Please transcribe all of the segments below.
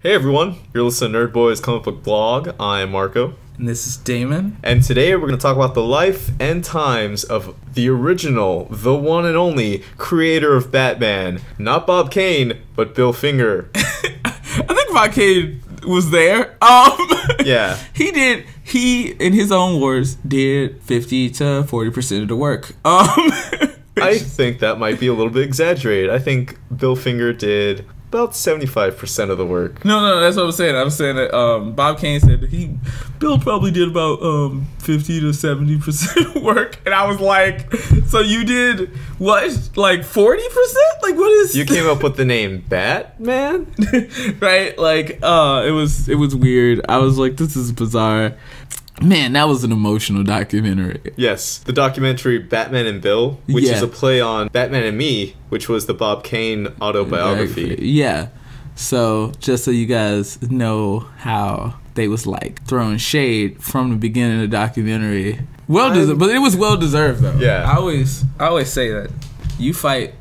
Hey everyone, you're listening to Nerd Boys Comic Book Blog. I'm Marco. And this is Damon. And today we're going to talk about the life and times of the original, the one and only creator of Batman. Not Bob Kane, but Bill Finger. I think Bob Kane was there. Yeah. He, in his own words, did 50 to 40% of the work. I think that might be a little bit exaggerated. I think Bill Finger did about 75% of the work. No, that's what I'm saying. I'm saying that Bob Kane said that Bill probably did about 50 to 70% of work, and I was like, so you did what? Like 40%? Like what is? You came up with the name Batman, right? Like it was weird. I was like, this is bizarre. Man, that was an emotional documentary. Yes, the documentary Batman and Bill, which is a play on Batman and Me, which was the Bob Kane autobiography. Yeah. So, just so you guys know how they was like throwing shade from the beginning of the documentary. Well deserved, but it was well deserved though. Yeah. I always say that you fight,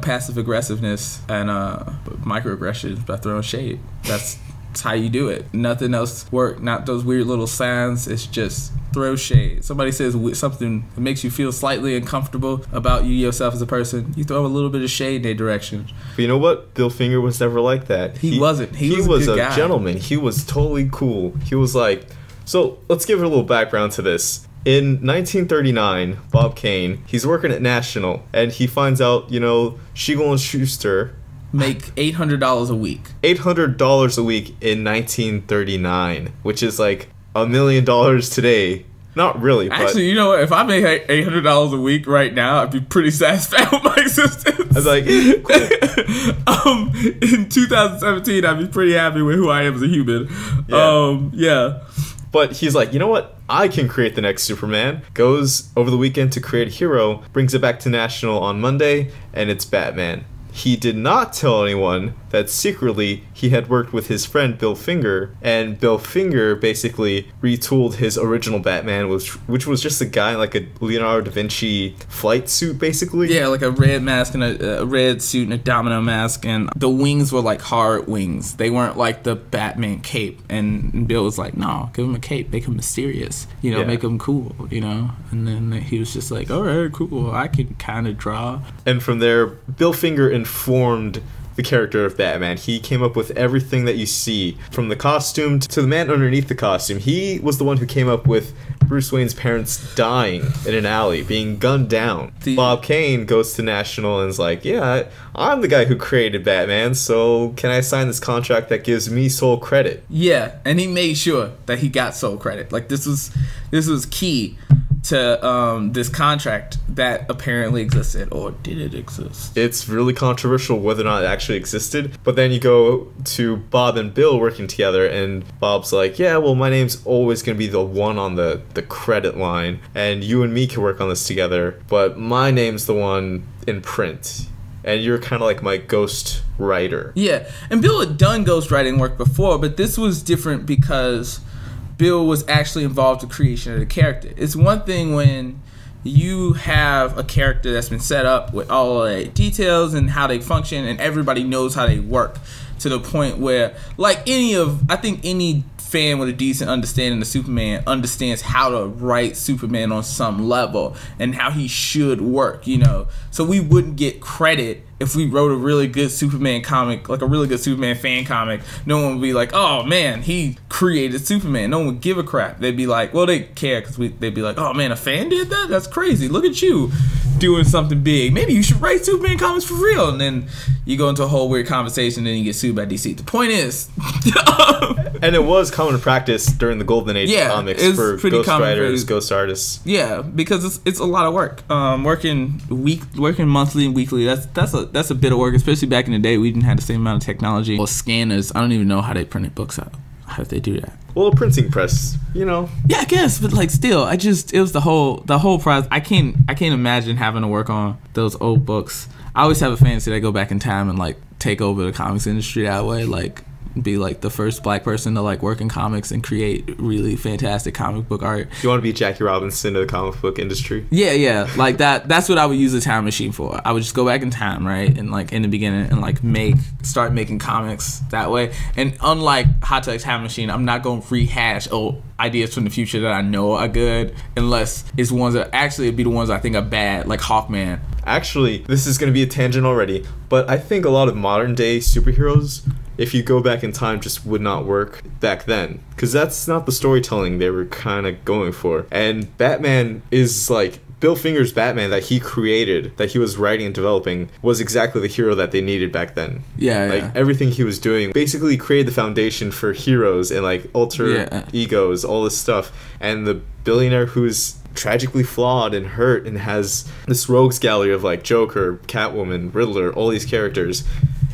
passive aggressiveness and microaggressions by throwing shade. That's how you do it. Nothing else work. Not those weird little signs. It's just throw shade. Somebody says something that makes you feel slightly uncomfortable about you yourself as a person. You throw a little bit of shade in their direction. But you know what? Bill Finger was never like that. He wasn't. He was a guy. Gentleman. He was totally cool. He was like, so let's give it a little background to this. In 1939, Bob Kane, he's working at National, and he finds out, Siegel and Schuster make $800 a week. $800 a week in 1939, which is like $1 million today. Not really, but actually, you know what? If I made $800 a week right now, I'd be pretty satisfied with my existence. I was like, cool. In 2017, I'd be pretty happy with who I am as a human. Yeah. But he's like, you know what? I can create the next Superman. Goes over the weekend to create a hero, brings it back to National on Monday, and it's Batman. He did not tell anyone that secretly he had worked with his friend Bill Finger, and Bill Finger basically retooled his original Batman, which was just a guy in like a Leonardo da Vinci flight suit, basically. Yeah, like a red mask and a red suit and a domino mask, and the wings were like hard wings. They weren't like the Batman cape. And Bill was like, no, give him a cape, make him mysterious, make him cool, And then he was just like, all right, cool, I can kind of draw. And from there, Bill Finger informed the character of Batman. He came up with everything that you see, from the costume to the man underneath the costume. He was the one who came up with Bruce Wayne's parents dying in an alley, being gunned down. Bob Kane goes to National and is like, yeah, I'm the guy who created Batman, so can I sign this contract that gives me sole credit? Yeah, and he made sure that he got sole credit. Like this was key to this contract that apparently existed, or did it exist? It's really controversial whether or not it actually existed, but then you go to Bob and Bill working together, and Bob's like, yeah, well, my name's always going to be the one on the credit line, and you and me can work on this together, but my name's the one in print, and you're kind of like my ghost writer. Yeah, and Bill had done ghost writing work before, but this was different because Bill was actually involved in the creation of the character. It's one thing when you have a character that's been set up with all the details and how they function, and everybody knows how they work, to the point where, like I think any fan with a decent understanding of Superman understands how to write Superman on some level and how he should work, So we wouldn't get credit if we wrote a really good Superman comic, like a really good Superman fan comic. No one would be like, oh man, he created Superman. No one would give a crap. They'd be like, well, they care because they'd be like, oh man, a fan did that? That's crazy. Look at you doing something big. Maybe you should write Superman comics for real. And then you go into a whole weird conversation and then you get sued by DC. The point is... And it was common practice during the Golden Age of comics for ghost writers, ghost artists. Yeah, because it's a lot of work. Working monthly and weekly, that's a bit of work, especially back in the day. We didn't have the same amount of technology or scanners. I don't even know how they printed books out. How did they do that? Well, a printing press, Yeah, I guess, but like still, it was the whole process. I can't imagine having to work on those old books. I always have a fantasy that I go back in time and like take over the comics industry that way. Like be like the first black person to like work in comics and create really fantastic comic book art. You want to be Jackie Robinson of the comic book industry? Yeah, like that's what I would use a time machine for. I would just go back in time, right, and like in the beginning and like start making comics that way. And unlike Hot Tub Time Machine, I'm not going to rehash old ideas from the future that I know are good, unless it's ones that actually it'd be the ones I think are bad, like Hawkman. Actually, this is going to be a tangent already, but I think a lot of modern day superheroes, if you go back in time, just would not work back then. Because that's not the storytelling they were kind of going for. And Batman is like, Bill Finger's Batman that he created, that he was writing and developing, was exactly the hero that they needed back then. Yeah. Everything he was doing basically created the foundation for heroes and like alter egos, all this stuff. And the billionaire who's tragically flawed and hurt and has this rogues gallery of like Joker, Catwoman, Riddler, all these characters.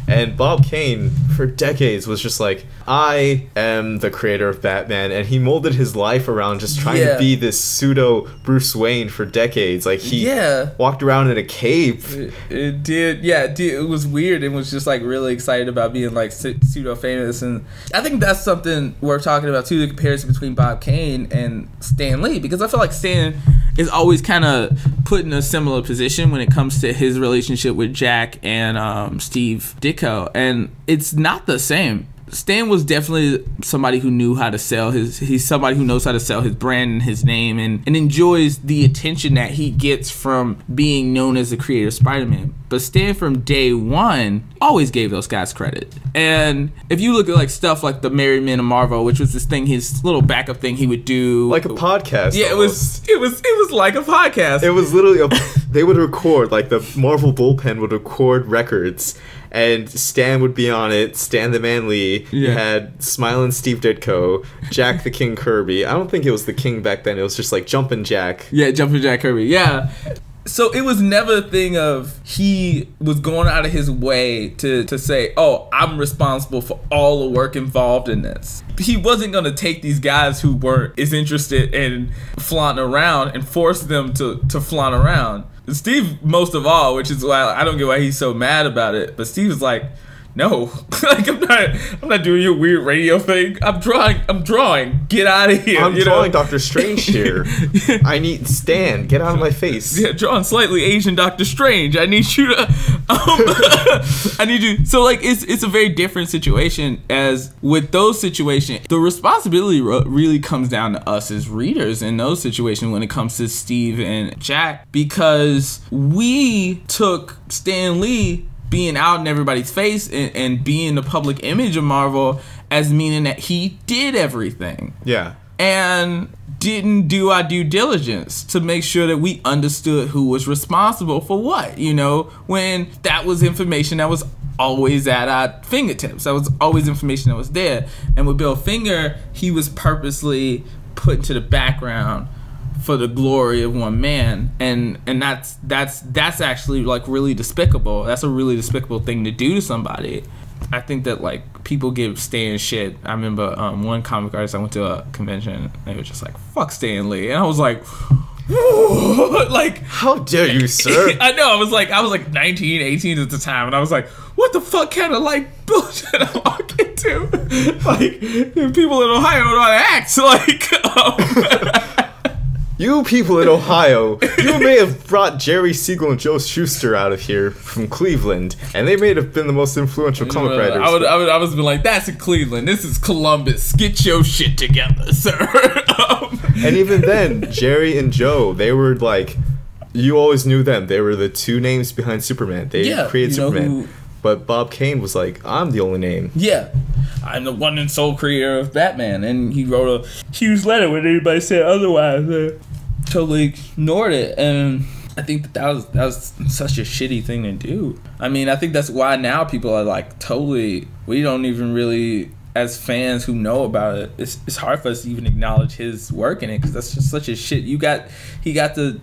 And Bob Kane, for decades, was just like, I am the creator of Batman, and he molded his life around just trying to be this pseudo Bruce Wayne for decades. Like, he walked around in a cape. It did. It was weird. It was just like really excited about being like pseudo famous, and I think that's something worth talking about too. The comparison between Bob Kane and Stan Lee, because I feel like Stan is always kind of put in a similar position when it comes to his relationship with Jack and Steve Ditko, and it's not the same. Stan was definitely somebody who knew how to sell he's somebody who knows how to sell his brand and his name, and enjoys the attention that he gets from being known as the creator of Spider-Man. But Stan from day one always gave those guys credit. And if you look at like stuff like the Married Men of Marvel, which was this thing, his little backup thing he would do, like a podcast. Yeah, almost. it was like a podcast. It was literally they would record, like the Marvel bullpen would record records, and Stan would be on it. Stan the Man Lee. You had Smiling Steve Ditko, Jack the King Kirby. I don't think it was the King back then. It was just like Jumpin' Jack. Yeah, Jumpin' Jack Kirby. Yeah. So it was never a thing of he was going out of his way to say, oh, I'm responsible for all the work involved in this. He wasn't going to take these guys who weren't as interested in flaunting around and force them to flaunt around. Steve, most of all, which is why I don't get why he's so mad about it, but Steve was like, no, like I'm not doing your weird radio thing. I'm drawing. Get out of here. I'm drawing Doctor Strange here. I need Stan. Get out of my face. Yeah, drawing slightly Asian Doctor Strange. I need you to. I need you. So like, it's a very different situation. As with those situations, the responsibility really comes down to us as readers in those situations when it comes to Steve and Jack, because we took Stan Lee being out in everybody's face and being the public image of Marvel as meaning that he did everything. Yeah. And didn't do our due diligence to make sure that we understood who was responsible for what, when that was information that was always at our fingertips. That was always information that was there. And with Bill Finger, he was purposely put into the background for the glory of one man, and that's actually like really despicable. That's a really despicable thing to do to somebody. I think that like people give Stan shit. I remember one comic artist, I went to a convention, they were just like, fuck Stan Lee, and I was like, like, how dare you, sir? I know, I was like 19, 18 at the time, and I was like, what the fuck kind of like bullshit I walk into? Like, people in Ohio don't know how to act. Like, you people in Ohio, you may have brought Jerry Siegel and Joe Shuster out of here from Cleveland, and they may have been the most influential comic writers. I was been like, that's in Cleveland. This is Columbus. Get your shit together, sir. And even then, Jerry and Joe, they were like, you always knew them. They were the two names behind Superman. They created Superman. But Bob Kane was like, I'm the only name. Yeah. I'm the one and sole creator of Batman. And he wrote a huge letter when anybody said otherwise. Totally ignored it. And I think that was such a shitty thing to do. I mean, I think that's why now people are like totally, we don't even really, as fans who know about it, it's hard for us to even acknowledge his work in it, because that's just such a shit. He got to,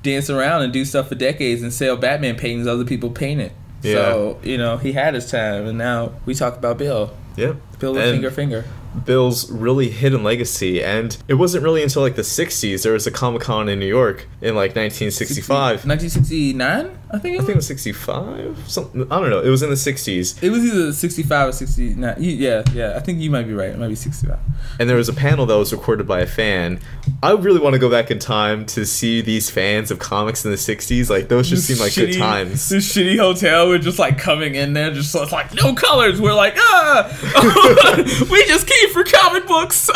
dance around and do stuff for decades and sell Batman paintings other people painted. Yeah. So, he had his time, and now we talk about Bill. Yep. Bill with finger. Bill's really hidden legacy, and it wasn't really until like the 60s there was a Comic-Con in New York in like 1965. 1969? I think it was 65. Something, I don't know. It was in the 60s. It was either 65 or 69. Yeah. I think you might be right. It might be 65. And there was a panel that was recorded by a fan. I really want to go back in time to see these fans of comics in the 60s. Like, those just seem like good times. This shitty hotel, we're just like coming in there, just like no colors. We're like, we just came for comic books.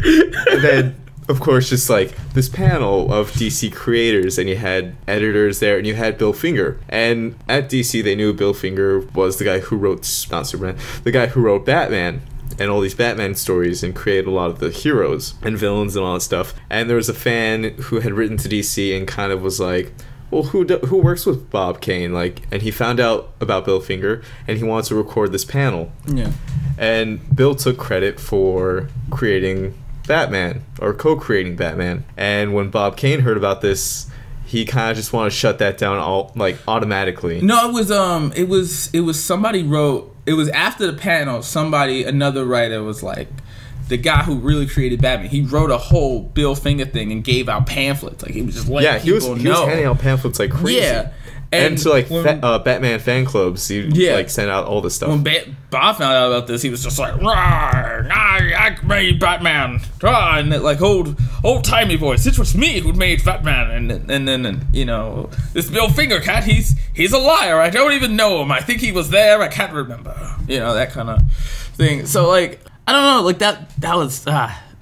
And then, of course, just like this panel of DC creators, and you had editors there, and you had Bill Finger. And at DC, they knew Bill Finger was the guy who wrote, not Superman, the guy who wrote Batman and all these Batman stories and created a lot of the heroes and villains and all that stuff. And there was a fan who had written to DC and kind of was like, well, who works with Bob Kane? Like, and he found out about Bill Finger, and he wants to record this panel. Yeah. And Bill took credit for creating Batman, or co-creating Batman. And when Bob Kane heard about this, he kind of just wanted to shut that down automatically. No, it was somebody wrote, it was after the panel, another writer was like, the guy who really created Batman, he wrote a whole Bill Finger thing and gave out pamphlets. Like, he was just letting people know. He was handing out pamphlets like crazy. Yeah. And to Batman fan clubs, he'd send out all this stuff. When Bob found out about this, he was just like, I made Batman. And that, like, old-timey voice. It was me who made Batman. And then, you know, this Bill Finger cat, he's a liar. I don't even know him. I think he was there. I can't remember. You know, that kind of thing. So, like, I don't know. Like, that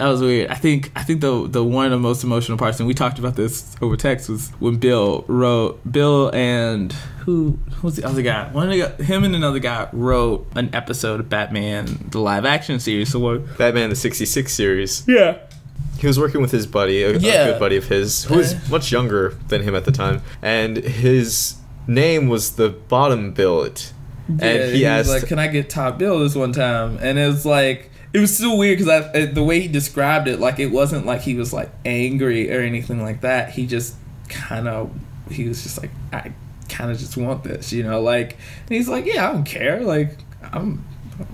was weird. I think the one of the most emotional parts, and we talked about this over text, was when Bill and who was the other guy? Him and another guy wrote an episode of Batman, the live action series. So Batman the 66 series. Yeah. He was working with his buddy, a good buddy of his, who was much younger than him at the time, and his name was the bottom billet. Yeah, and he asked, was like, "Can I get top bill this one time?" And it was like, it was so weird because the way he described it, like, it wasn't like he was like angry or anything like that. He was just like, I kind of just want this, you know, like, and he's like, yeah, I don't care, like, I'm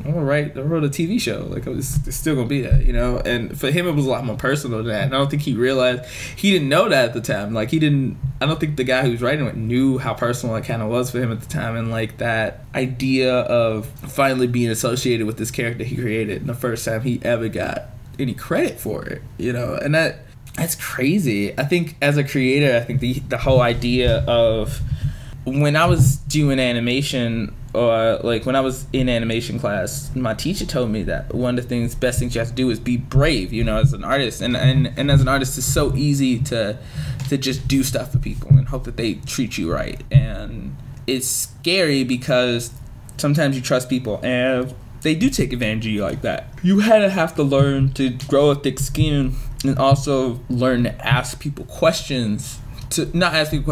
alright. I wrote a TV show, like, it's still gonna be that, you know. And for him, it was a lot more personal than that. And I don't think he realized, he didn't know that at the time. Like, I don't think the guy who was writing it knew how personal it kind of was for him at the time. And like, that idea of finally being associated with this character he created, and the first time he ever got any credit for it, you know. And that's crazy. I think as a creator, I think the whole idea of, when I was doing animation, or like when I was in animation class, my teacher told me that one of the best things you have to do is be brave, you know, as an artist. And as an artist, it's so easy to just do stuff for people and hope that they treat you right. And it's scary because sometimes you trust people and they do take advantage of you like that. You have to learn to grow a thick skin, and also learn to ask people questions. To not ask people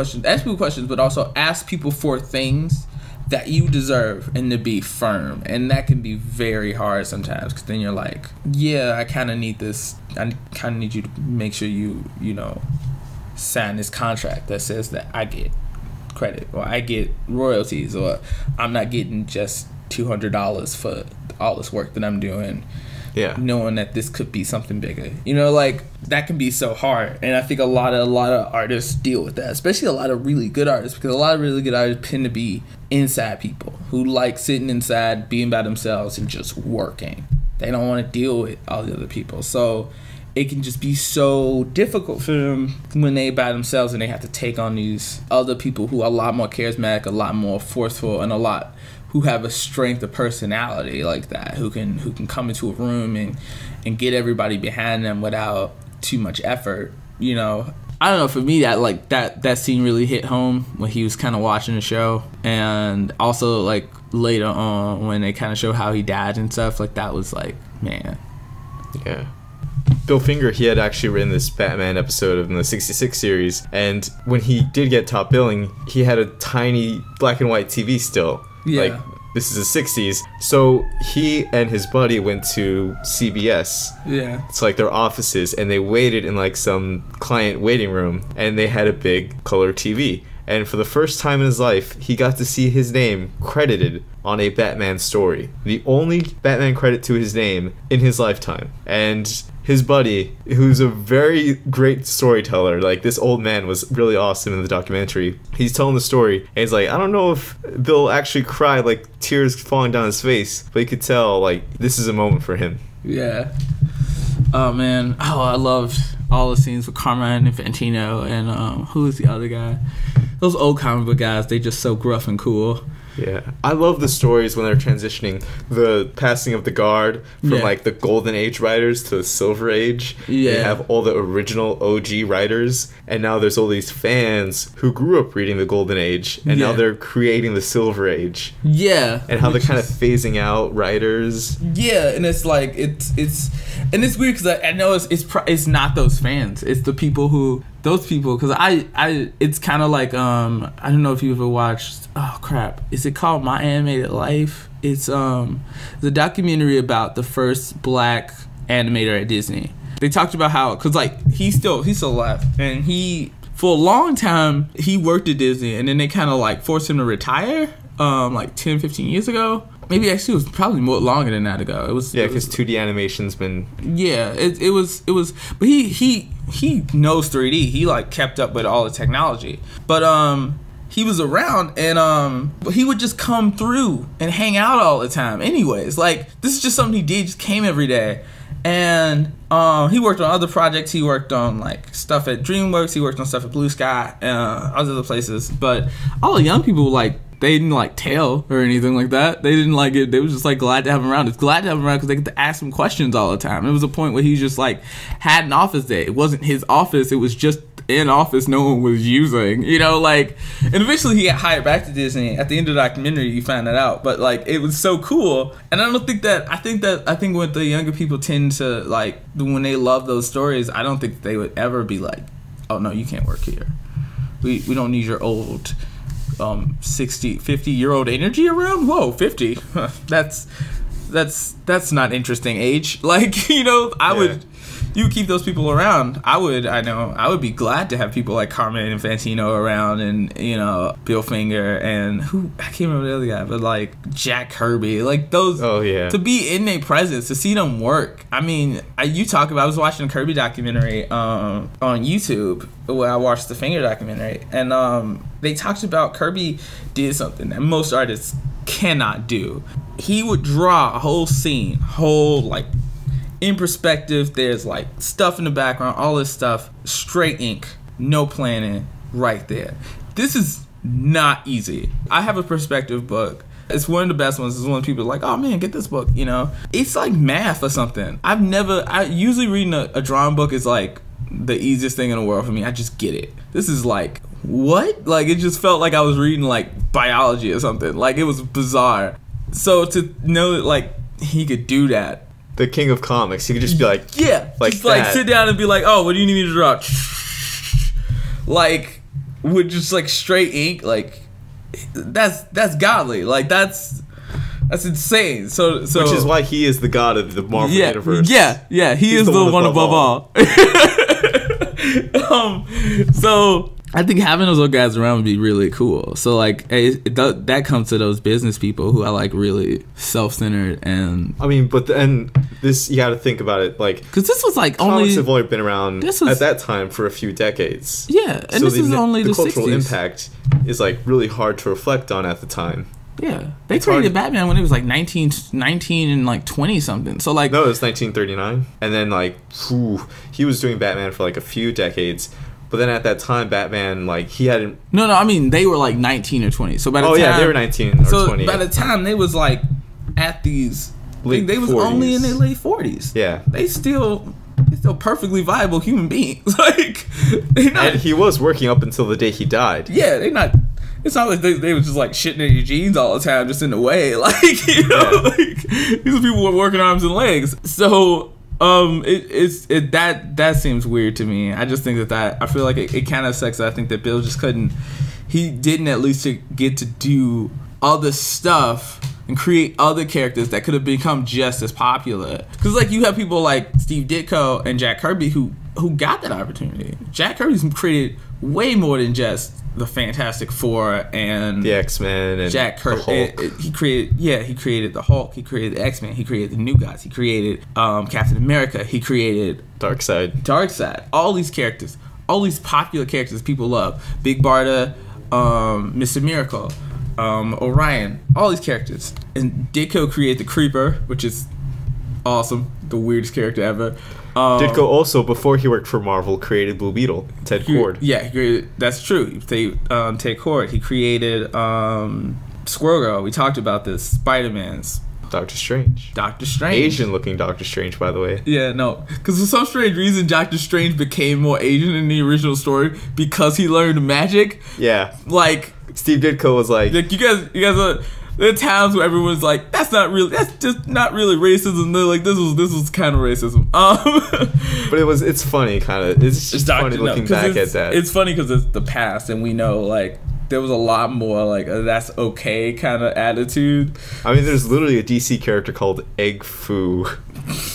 questions, but also ask people for things that you deserve, and to be firm. And that can be very hard sometimes, because then you're like, yeah, I kind of need this. I kind of need you to make sure you know, sign this contract that says that I get credit, or I get royalties, or I'm not getting just $200 for all this work that I'm doing. Yeah. Knowing that this could be something bigger, you know, like, that can be so hard. And I think a lot of artists deal with that, especially a lot of really good artists, because a lot of really good artists tend to be inside people who like sitting inside, being by themselves and just working. They don't want to deal with all the other people, so it can just be so difficult for them when they by themselves and they have to take on these other people who are a lot more charismatic, a lot more forceful, and who have a strength of personality like that, who can come into a room and get everybody behind them without too much effort, you know. I don't know, for me, that scene really hit home when he was kind of watching the show, and also like later on when they kind of show how he died and stuff, like, that was like, man. Yeah. Bill Finger, he had actually written this Batman episode in the 66 series, and when he did get top billing, he had a tiny black and white TV still. Yeah. Like, this is the 60s. So he and his buddy went to CBS. Yeah. It's like their offices, and they waited in like some client waiting room, and they had a big color TV. And for the first time in his life, he got to see his name credited on a Batman story. The only Batman credit to his name in his lifetime. And his buddy, who's a very great storyteller, like this old man was really awesome in the documentary. He's telling the story, and he's like, I don't know if Bill actually cried, like tears falling down his face, but you could tell, like, this is a moment for him. Yeah. Oh, man. Oh, I loved all the scenes with Carmine Infantino and who was the other guy? Those old comic book guys, they just so gruff and cool. Yeah, I love the stories when they're transitioning the passing of the guard from like the Golden Age writers to the Silver Age. Yeah, they have all the original OG writers, and now there's all these fans who grew up reading the Golden Age, and now they're creating the Silver Age. Yeah, and how they're kind of phasing out writers. Yeah, and it's like it's and it's weird because I know it's not those fans, it's the people who. Those people, because it's kind of like, I don't know if you ever watched, oh crap, is it called My Animated Life? It's the documentary about the first black animator at Disney. They talked about how, because like, he's still alive, and for a long time, he worked at Disney, and then they kind of like forced him to retire, like 10, 15 years ago. Maybe actually it was probably more longer than that ago. It was because 2D animation's been it was but he knows 3D. He like kept up with all the technology. But he was around and he would just come through and hang out all the time. Anyways, like this is just something he did, just came every day. And he worked on other projects. He worked on like stuff at DreamWorks. He worked on stuff at Blue Sky and other places. But all the young people like they didn't like tell or anything like that. They didn't like it. They was just like glad to have him around. It's glad to have him around because they get to ask him questions all the time. It was a point where he just like had an office day. It wasn't his office. It was just an office no one was using. You know, like, and eventually he got hired back to Disney. At the end of the documentary, you find that out. But like, it was so cool. And I don't think that. I think what the younger people tend to like when they love those stories, I don't think they would ever be like, oh no, you can't work here. We don't need your old 50-year-old energy around. Whoa, 50. That's not interesting age. Like, you know, you keep those people around. I would be glad to have people like Carmine Infantino around, and you know, Bill Finger, and who I can't remember the other guy, but like Jack Kirby, like those. Oh yeah. To be in their presence, to see them work. I mean, I was watching a Kirby documentary on YouTube where I watched the Finger documentary, and they talked about Kirby did something that most artists cannot do. He would draw a whole scene, like. In perspective, there's like stuff in the background, all this stuff, straight ink, no planning, right there. This is not easy. I have a perspective book. It's one of the best ones. It's one people are like, oh man, get this book, you know? It's like math or something. I usually reading a drawing book is like the easiest thing in the world for me. I just get it. This is like, what? Like, it just felt like I was reading like biology or something. Like, it was bizarre. So to know that like he could do that. The king of comics. He could just be like, like just like sit down and be like, oh, what do you need me to draw? Like, with just like straight ink, like that's godly. Like that's insane. So which is why he is the god of the Marvel universe. Yeah, he is the one above all. So I think having those old guys around would be really cool. So like, that comes to those business people who are like really self-centered and. I mean, but then this you got to think about it like because this was like comics have only been around at that time for a few decades. Yeah, and so this is only the cultural 60s. Impact is like really hard to reflect on at the time. Yeah, they created Batman when he was like 19 and like 20 something. So like no, it was 1939, and then like he was doing Batman for like a few decades. But then at that time, Batman, like, he hadn't... No, I mean, they were like 19 or 20. So by the time... yeah, they were 19 or 20. So by the time they was like at these... They was 40s. Only in their late 40s. Yeah. They still perfectly viable human beings. Like, they not... And he was working up until the day he died. Yeah, they not... It's not like they were just like shitting in your jeans all the time, just in the way. Like, you know, like, these people were working arms and legs. So... that seems weird to me. I just think that I feel like it kind of sucks. I think that Bill just he didn't at least get to do other stuff and create other characters that could have become just as popular. Because like you have people like Steve Ditko and Jack Kirby who got that opportunity. Jack Kirby's created way more than just the Fantastic Four and the X-Men and Jack Kirby. the Hulk. He created the Hulk. He created the X-Men. He created the New Gods. He created Captain America. He created Darkseid. All these characters, all these popular characters people love. Big Barda, Mr. Miracle, Orion, all these characters. And Ditko created the Creeper, which is awesome, the weirdest character ever. Ditko also, before he worked for Marvel, created Blue Beetle, Ted Kord. Yeah, he created, that's true. Ted Kord. He created Squirrel Girl. We talked about this. Spider-Man's. Doctor Strange. Asian-looking Doctor Strange, by the way. Yeah, no. Because for some strange reason, Doctor Strange became more Asian in the original story because he learned magic. Yeah. Like, Steve Ditko was like you guys are... There are times where everyone's like, that's just not really racism. They're like, this was kind of racism. But it's funny, kind of. It's just funny looking back at that. It's funny because it's the past, and we know, like, there was a lot more, like, that's okay kind of attitude. I mean, there's literally a DC character called Egg Foo,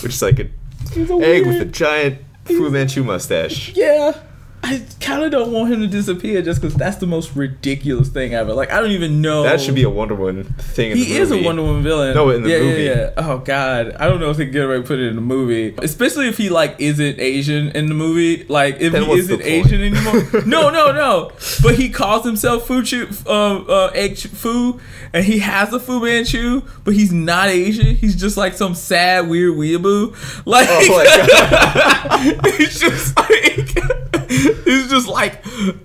which is like an egg with a giant Fu Manchu mustache. Yeah. I kind of don't want him to disappear just because that's the most ridiculous thing ever. Like, I don't even know. That should be a Wonder Woman thing in the movie. He is a Wonder Woman villain. No, in the movie. Yeah. Oh, God. I don't know if they can get away with putting it in the movie. Especially if he, like, isn't Asian in the movie. Like, if then he isn't Asian anymore. No. But he calls himself Egg Fu, and he has a Fu Manchu, but he's not Asian. He's just, like, some sad, weird weeaboo. Like, oh, my God. He's just, like... He's just like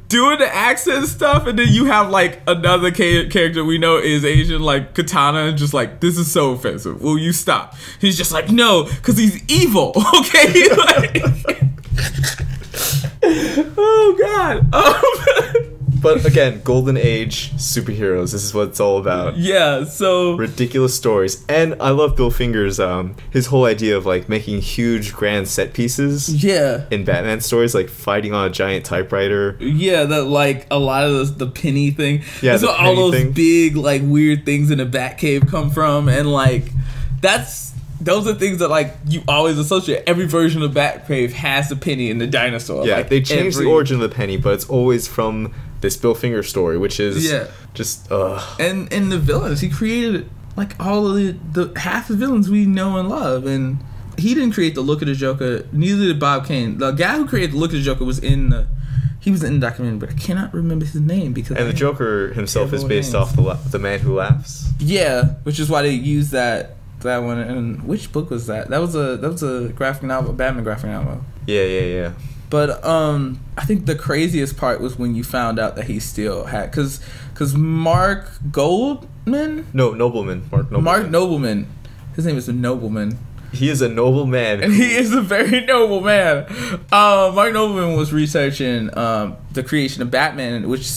doing the accent stuff, and then you have like another character we know is Asian, like Katana, and just like, this is so offensive. Will you stop? He's just like, no, because he's evil. Okay. Like, oh God. But again, golden age superheroes. This is what it's all about. Yeah, so ridiculous stories. And I love Bill Finger's his whole idea of like making huge grand set pieces. Yeah. In Batman stories, like fighting on a giant typewriter. Yeah, that like a lot of the penny thing. Yeah, that's where all those big like weird things in the Batcave come from, and like those are things that like you always associate. Every version of Batcave has the penny and the dinosaur. Yeah, like, they changed the origin of the penny, but it's always from this Bill Finger story, which is just And the villains, he created like all of the half the villains we know and love, and he didn't create the look of the Joker. Neither did Bob Kane. The guy who created the look of the Joker was in the documentary, but I cannot remember his name because. And the Joker himself is based off the Man Who Laughs. Yeah, which is why they used that one. And which book was that? That was a graphic novel, Batman graphic novel. Yeah. But I think the craziest part was when you found out that he still had, because Mark Goldman? No, Nobleman. Mark Nobleman. His name is Nobleman. He is a noble man. And he is a very noble man. Mark Nobleman was researching the creation of Batman, which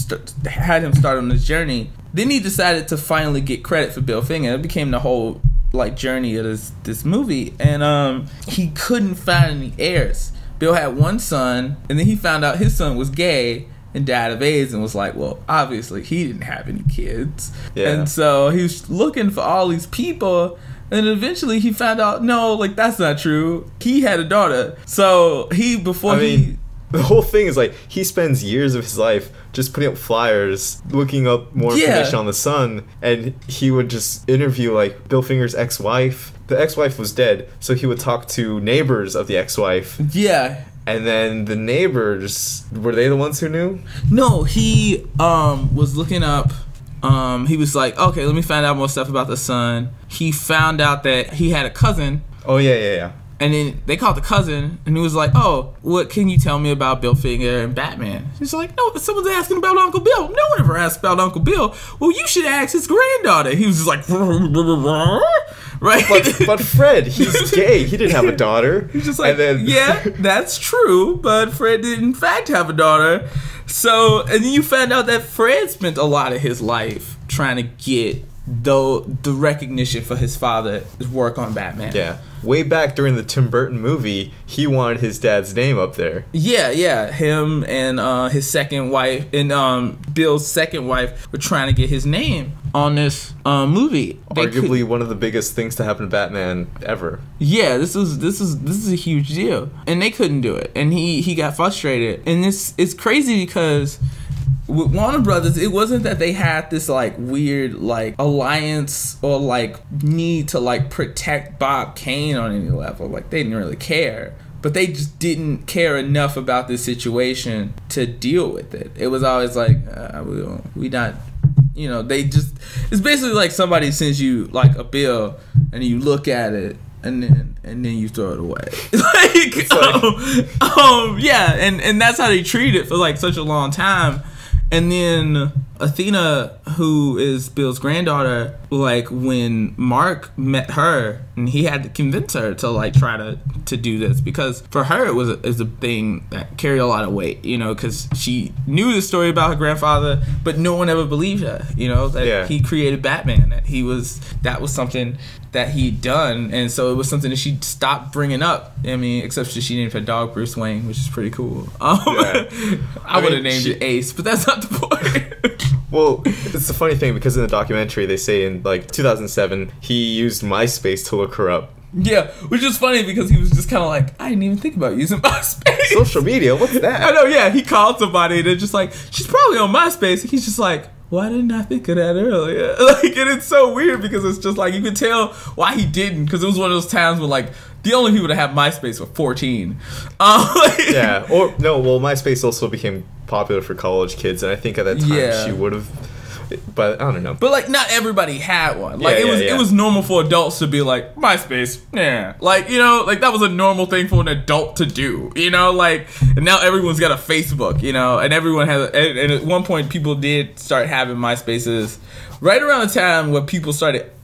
had him start on this journey. Then he decided to finally get credit for Bill Finger. It became the whole like journey of this movie, and he couldn't find any heirs. Bill had one son, and then he found out his son was gay and died of AIDS, and was like, well, obviously he didn't have any kids. Yeah. And so he was looking for all these people, and eventually he found out, no, like that's not true. He had a daughter. So the whole thing is like he spends years of his life just putting up flyers, looking up more information on the son, and he would just interview like Bill Finger's ex-wife. The ex-wife was dead, so he would talk to neighbors of the ex-wife. Yeah. And then the neighbors, were they the ones who knew? No, he was looking up. He was like, okay, let me find out more stuff about the son. He found out that he had a cousin. Oh, yeah. And then they called the cousin, and he was like, oh, what can you tell me about Bill Finger and Batman? He's like, no, someone's asking about Uncle Bill. No one ever asked about Uncle Bill. Well, you should ask his granddaughter. He was just like, right? But Fred, he's gay. He didn't have a daughter. He's just like, yeah, that's true, but Fred did in fact have a daughter. So, and then you found out that Fred spent a lot of his life trying to get the recognition for his father's work on Batman. Yeah. Way back during the Tim Burton movie, he wanted his dad's name up there. Yeah. Him and his second wife, and Bill's second wife, were trying to get his name on this movie. Arguably one of the biggest things to happen to Batman ever. Yeah, this is a huge deal, and they couldn't do it, and he got frustrated, and it's crazy because with Warner Brothers, it wasn't that they had this like weird like alliance or like need to like protect Bob Kane on any level. Like they didn't really care, but they just didn't care enough about this situation to deal with it. It was always like we not, you know, they just, it's basically like somebody sends you like a bill and you look at it and then you throw it away. Yeah, and that's how they treat it for like such a long time. And then Athena, who is Bill's granddaughter, like when Mark met her, and he had to convince her to like try to do this, because for her it was a thing that carried a lot of weight, you know, because she knew the story about her grandfather, but no one ever believed her, you know, that he created Batman, that was something that he'd done, and so it was something that she stopped bringing up. I mean, except that she named her dog Bruce Wayne, which is pretty cool. I would have named it Ace, but that's not the point. Well, it's a funny thing because in the documentary they say in like 2007 he used MySpace to look her up. Yeah, which is funny because he was just kind of like, I didn't even think about using MySpace. Social media, what's that? I know, yeah. He called somebody and they're just like, she's probably on MySpace. And he's just like, why didn't I think of that earlier? Like, and it's so weird because it's just like, you could tell why he didn't, because it was one of those times where like, the only people that have MySpace were 14. Yeah, or no, well, MySpace also became popular for college kids, and I think at that time she would have, but I don't know. But like, not everybody had one. Like it was normal for adults to be like, MySpace, yeah. Like, you know, like that was a normal thing for an adult to do, you know, like, and now everyone's got a Facebook, you know, and everyone has, and at one point people did start having MySpaces right around the time where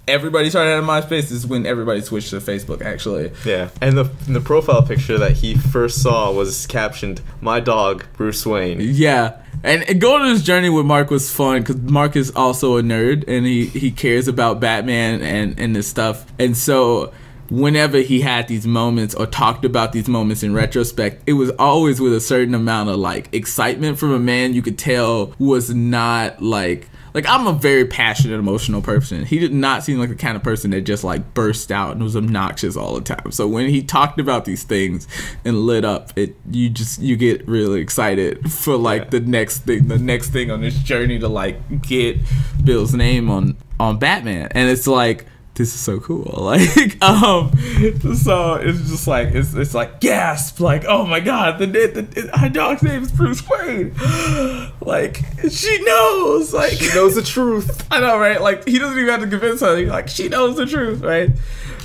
everybody started having MySpace is when everybody switched to Facebook, actually. Yeah, and the profile picture that he first saw was captioned, "My dog, Bruce Wayne." Yeah, and going on this journey with Mark was fun because Mark is also a nerd and he cares about Batman and this stuff. And so whenever he had these moments or talked about these moments in retrospect, it was always with a certain amount of like excitement from a man you could tell was not like I'm a very passionate, emotional person. He did not seem like the kind of person that just like burst out and was obnoxious all the time. So when he talked about these things and lit up, you get really excited for like the next thing on this journey to like get Bill's name on Batman. And it's like, this is so cool. Like, so it's just like, it's like gasp, like, oh my god, our dog's name is Bruce Wayne. Like, she knows, like, she knows the truth. I know, right? Like, he doesn't even have to convince her. He's like, she knows the truth, right?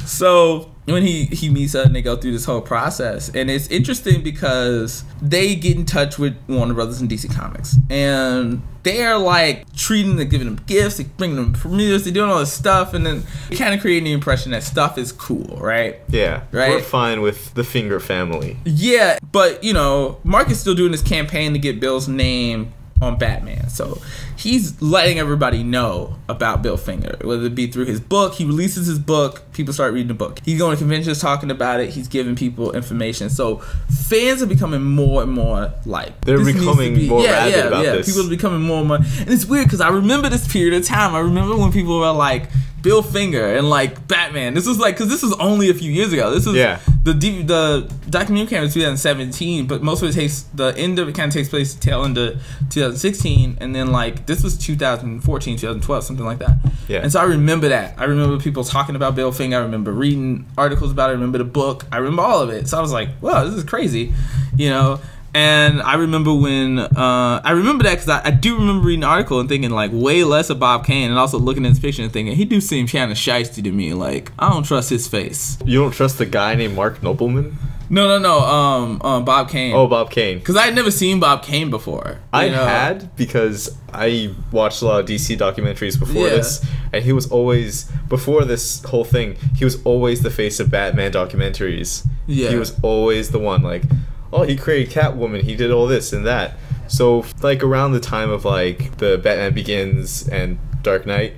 So when he meets her and they go through this whole process, and it's interesting because they get in touch with Warner Brothers and DC Comics, and they're like treating them, giving them gifts, they bringing them premieres, they're doing all this stuff, and then kind of creating the impression that stuff is cool, right? Yeah, right. We're fine with the Finger family. Yeah, but you know, Mark is still doing this campaign to get Bill's name on Batman, so he's letting everybody know about Bill Finger, whether it be through his book. He releases his book, people start reading the book, he's going to conventions talking about it, he's giving people information, so fans are becoming more and more like, they're becoming more rabid about this. People are becoming more and more, and it's weird because I remember this period of time. I remember when people were like, Bill Finger and like Batman. This was like, because this was only a few years ago. This was the documentary came in 2017, but most of it the end of it kind of takes place tail into 2016, and then like this was 2014, 2012, something like that. Yeah. And so I remember that. I remember people talking about Bill Finger. I remember reading articles about it. I remember the book. I remember all of it. So I was like, wow, this is crazy, you know. And I remember when I remember that because I do remember reading an article and thinking like way less of Bob Kane, and also looking at his picture and thinking he do seem kind of shiesty to me. Like, I don't trust his face. You don't trust the guy named Mark Nobleman? No. Bob Kane. Oh, Bob Kane. Because I had never seen Bob Kane before. I had, because I watched a lot of DC documentaries before this, and he was always, before this whole thing, he was always the face of Batman documentaries. Yeah. He was always the one, like, oh, he created Catwoman, he did all this and that. So, like, around the time of, like, the Batman Begins and Dark Knight,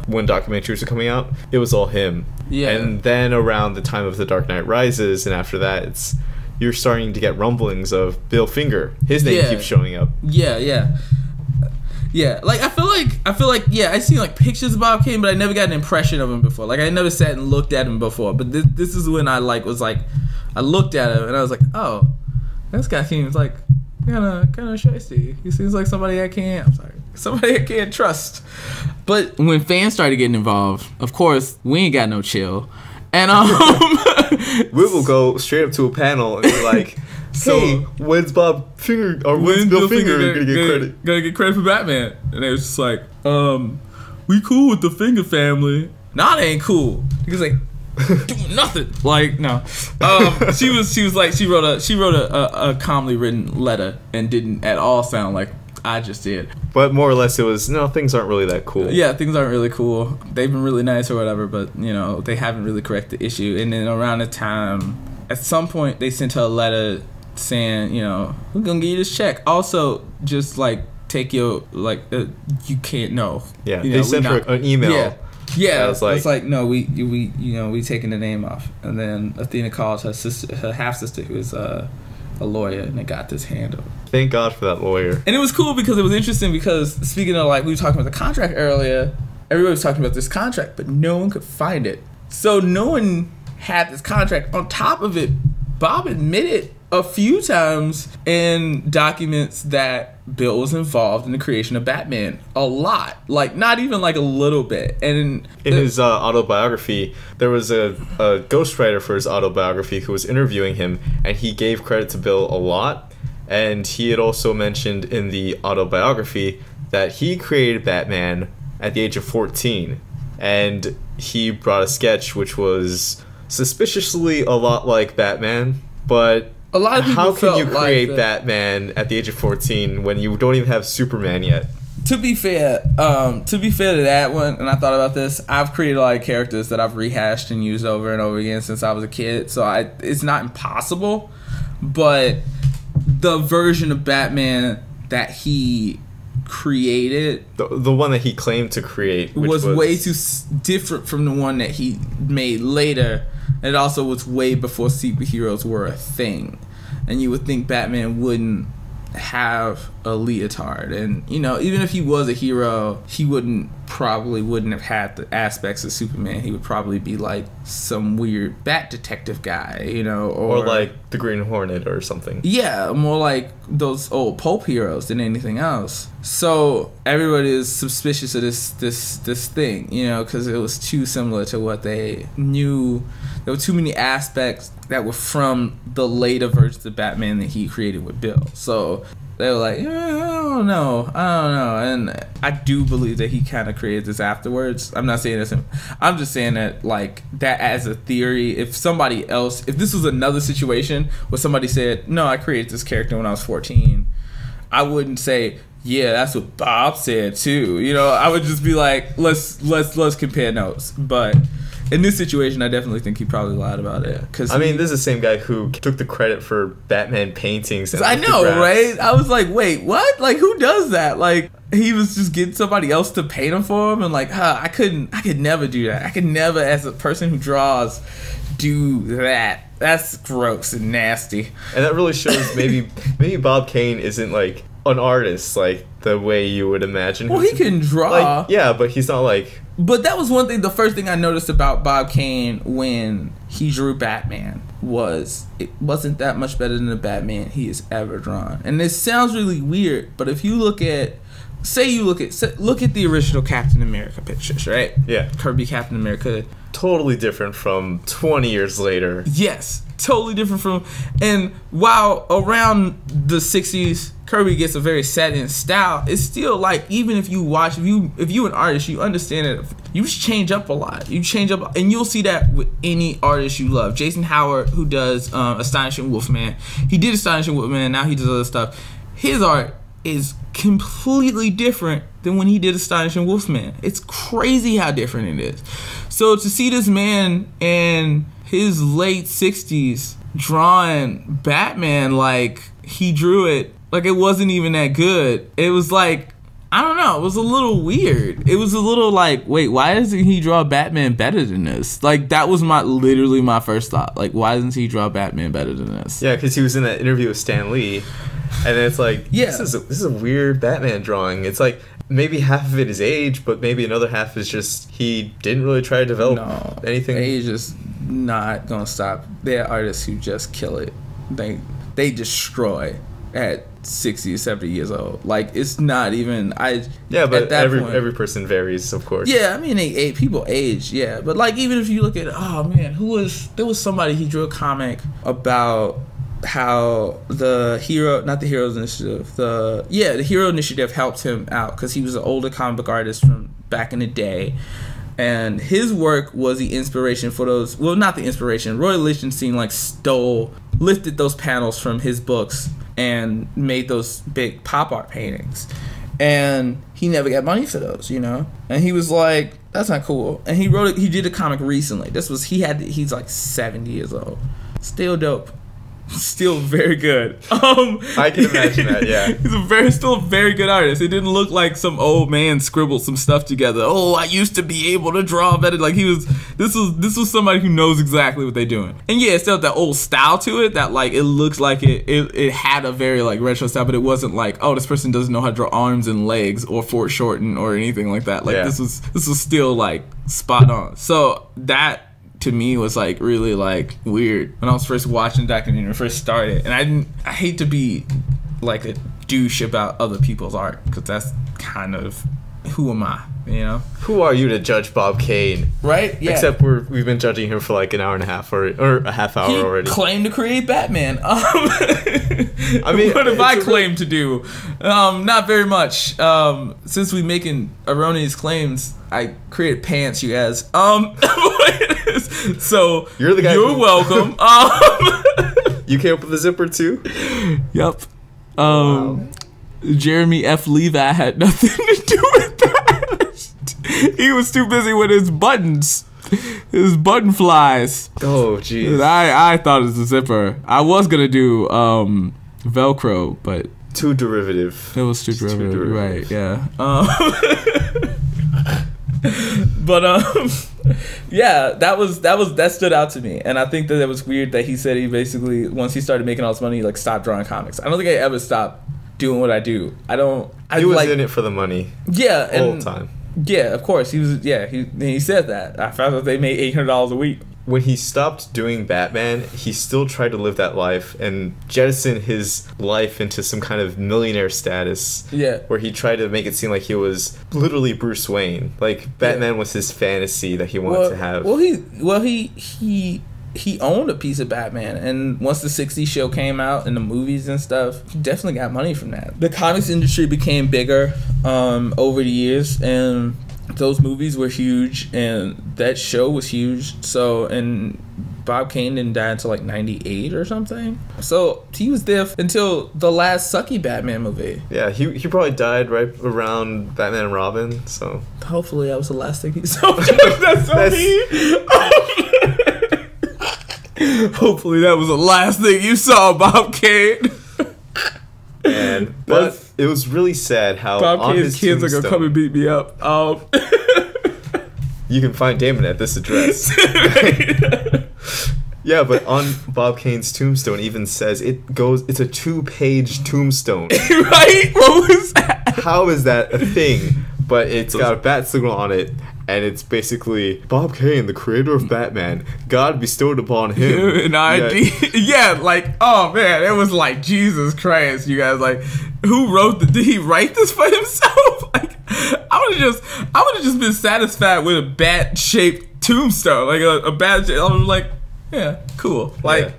when documentaries were coming out, it was all him. Yeah. And then around the time of The Dark Knight Rises, and after that, you're starting to get rumblings of Bill Finger. His name keeps showing up. Yeah. Like, I feel like, I seen, like, pictures of Bob Kane, but I never got an impression of him before. Like, I never sat and looked at him before. But this is when I, like, was, like, I looked at him, and I was like, oh, this guy seems like kind of shysty. He seems like somebody I can't trust. But when fans started getting involved, of course, we ain't got no chill. And we will go straight up to a panel and be like, so hey, when's Bill Finger gonna get credit? Gonna get credit for Batman. And they was just like, we cool with the Finger family. Nah, they ain't cool. He was like, doing nothing. Like, no. She wrote a calmly written letter and didn't at all sound like I just did. But more or less it was, no, things aren't really that cool. Yeah, things aren't really cool. They've been really nice or whatever, but, they haven't really corrected the issue. And then around the time, at some point, they sent her a letter saying, we're going to give you this check. Also, just, take your, you can't know. Yeah, they sent her an email. Yeah, it's like no, we taking the name off. And then Athena calls her half sister, who is a lawyer, and they got this handled. Thank God for that lawyer. And it was cool because it was interesting because speaking of we were talking about the contract earlier, everybody was talking about this contract, but no one could find it. So no one had this contract. On top of it, Bob admitted a few times in documents that Bill was involved in the creation of Batman. A lot. Not even a little bit. And in his autobiography, there was a ghostwriter for his autobiography who was interviewing him, and he gave credit to Bill a lot. And he had also mentioned in the autobiography that he created Batman at the age of 14. And he brought a sketch which was suspiciously a lot like Batman, but a lot of people how can you create Batman at the age of 14 when you don't even have Superman yet? To be fair to that one, and I thought about this, I've created a lot of characters that I've rehashed and used over and over again since I was a kid, so it's not impossible, but the version of Batman that he created, the one that he claimed to create, was way too different from the one that he made later. And it also was way before superheroes were a thing. And you would think Batman wouldn't have a leotard. And, even if he was a hero, he probably wouldn't have had the aspects of Superman. He would probably be like some weird bat detective guy, or like the Green Hornet or something. Yeah, more like those old pulp heroes than anything else. So everybody is suspicious of this thing, because it was too similar to what they knew. There were too many aspects that were from the later versions of Batman that he created with Bill. So they were like, I don't know. And I do believe that he kind of created this afterwards. I'm not saying this. I'm just saying that, that as a theory, if this was another situation where somebody said, no, I created this character when I was 14, I wouldn't say, yeah, that's what Bob said too. I would just be like, let's compare notes. But in this situation, I definitely think he probably lied about it. This is the same guy who took the credit for Batman paintings. I know, right? I was like, wait, what? Who does that? He was just getting somebody else to paint them for him, and I could never do that. I could never, as a person who draws, do that. That's gross and nasty. And that really shows maybe Bob Kane isn't an artist the way you would imagine. Well, he can draw. Yeah, but he's not But that was one thing. The first thing I noticed about Bob Kane when he drew Batman was it wasn't that much better than the Batman he has ever drawn. And this sounds really weird, but if you look at, look at the original Captain America pictures, right? Yeah, Kirby Captain America. Totally different from 20 years later. Yes, totally different from. And while around the 60s, Kirby gets a very set-in style, it's still even if you watch, if you an artist, you understand it. You just change up a lot. You change up, and you'll see that with any artist you love. Jason Howard, who does Astonishing Wolfman, he did Astonishing Wolfman. Now he does other stuff. His art is completely different than when he did Astonishing Wolfman. It's crazy how different it is. So to see this man in his late 60s drawing Batman he drew it, it wasn't even that good. It was I don't know, it was a little weird. It was a little wait, why doesn't he draw Batman better than this? That was literally my first thought. Why doesn't he draw Batman better than this? Yeah, because he was in that interview with Stan Lee, and it's yeah, this is a weird Batman drawing. It's maybe half of it is age, but maybe another half is just he didn't really try to develop anything. Age is not gonna stop. There are artists who just kill it. They destroy. at 60 or 70 years old. Like, it's not even but at that point, every person varies, of course. Yeah, I mean, people age, yeah. But, like, even if you look at, oh, man, there was somebody, he drew a comic about how the Hero Initiative helped him out because he was an older comic book artist from back in the day. And his work was the inspiration for those, well, not the inspiration. Roy Lichtenstein, like, lifted those panels from his books and made those big pop art paintings. And he never got money for those, you know? And he was like, that's not cool. And he did a comic recently. He's like 70 years old. Still dope. Still very good. I can imagine that, yeah. He's still a very good artist. It didn't look like some old man scribbled some stuff together. Oh, I used to be able to draw better. Like, this was somebody who knows exactly what they're doing. And yeah, it still had that old style to it that, like, it looks like it had a very, like, retro style, but it wasn't like, oh, this person doesn't know how to draw arms and legs or foreshorten or anything like that. Like, this was still, like, spot on. So that, to me, was like really like weird when I was first watching the documentary when it first started. And I hate to be like a douche about other people's art because that's kind of, who am I, you know? Who are you to judge Bob Kane? Right? Yeah. Except we've been judging him for like an hour and a half or a half hour already. He claimed to create Batman. I mean, what have I claimed to do? Not very much. Since we making erroneous claims, I created pants, you guys. So you're the guy. You're welcome. You came up with a zipper too? Yep. Wow. Jeremy F. Levi had nothing to do with that. He was too busy with his buttons. His button flies. Oh, jeez. I thought it was a zipper. I was going to do Velcro, but... Too derivative. It was too derivative, right, yeah. But yeah, that stood out to me, and I think that it was weird that he said he basically, once he started making all this money, he like stopped drawing comics. I don't think I ever stopped doing what I do. He was in it for the money. Yeah, all the time. Yeah, of course he was. Yeah, he said that. I found that they made $800 a week. When he stopped doing Batman, he still tried to live that life and jettison his life into some kind of millionaire status. Yeah. Where he tried to make it seem like he was literally Bruce Wayne. Like, Batman was his fantasy that he wanted to have. He owned a piece of Batman, and once the 60s show came out and the movies and stuff, he definitely got money from that. The comics industry became bigger over the years, and those movies were huge, and that show was huge. So, and Bob Kane didn't die until like 98 or something. So he was there until the last sucky Batman movie. Yeah, he probably died right around Batman and Robin. So hopefully that was the last thing he saw. That's hopefully that was the last thing you saw, Bob Kane. But it was really sad how Bob on Kane's his kids tombstone, are gonna come and beat me up. You can find Damon at this address. Yeah, but on Bob Kane's tombstone, it even says it's a 2-page tombstone. Right? What was that? How is that a thing? But it's got a bat signal on it, and it's basically Bob Kane, the creator of Batman. God bestowed upon him an ID. Yeah, like, oh man, it was like, Jesus Christ, you guys, like, who wrote did he write this for himself? Like, I would have just been satisfied with a bat-shaped tombstone, like a bat. I was like, yeah, cool, like,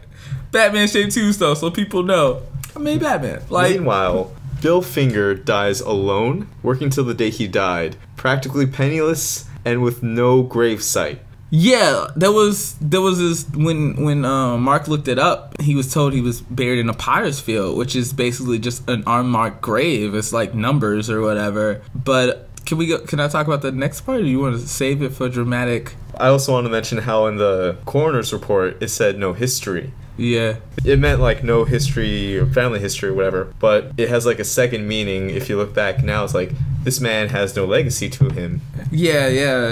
Batman-shaped tombstone, so people know I made Batman. Like, meanwhile, Bill Finger dies alone, working till the day he died, practically penniless and with no gravesite. Yeah, there was this when Mark looked it up, he was told he was buried in a potter's field, which is basically just an unmarked grave. It's like numbers or whatever. But can I talk about the next part, or do you want to save it for dramatic? I also want to mention how in the coroner's report it said no history. Yeah. It meant like no history or family history or whatever, but it has like a second meaning if you look back now. It's like, this man has no legacy to him. Yeah,